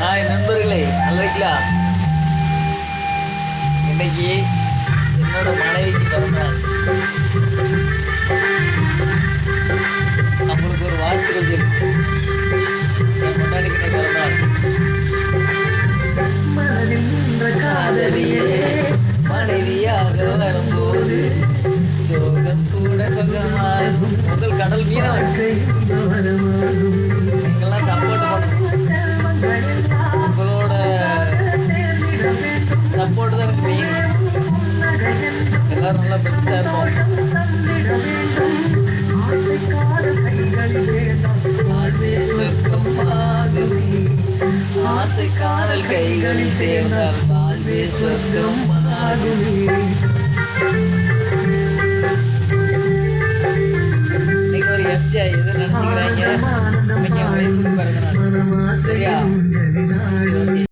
Hi நண்பர்களே, நல்லா இருக்கீங்களா? இன்னைக்கு என்னோட மனைவிக்கு பிறந்தநாள். நம்மளுக்கு ஒரு வாழ்த்து கொஞ்சம் என் முன்னாடிக்கு பிறந்தநாள். காதலியே மனைவியாக வரும்போது சோகம் கூட சொகமாகும். முதல் கடல் மீனவன் நீங்கள்லாம் சப்போர்ட் பண்ணணும். உங்களோட சப்போர்ட் தான் எனக்கு மெயின். எல்லாரும் நல்லா பெருசாக இருப்போம். ஆசை காதல் கைகளில் சேர்ந்தால் வாழ்வே சொர்க்கம் ஆகுமே. இன்னைக்கு ஒரு எஃப்ஜி எது நினச்சிக்கிறாங்க, அவங்க ஒய்ஃபுக்கு பிறந்தநாள். சரியா?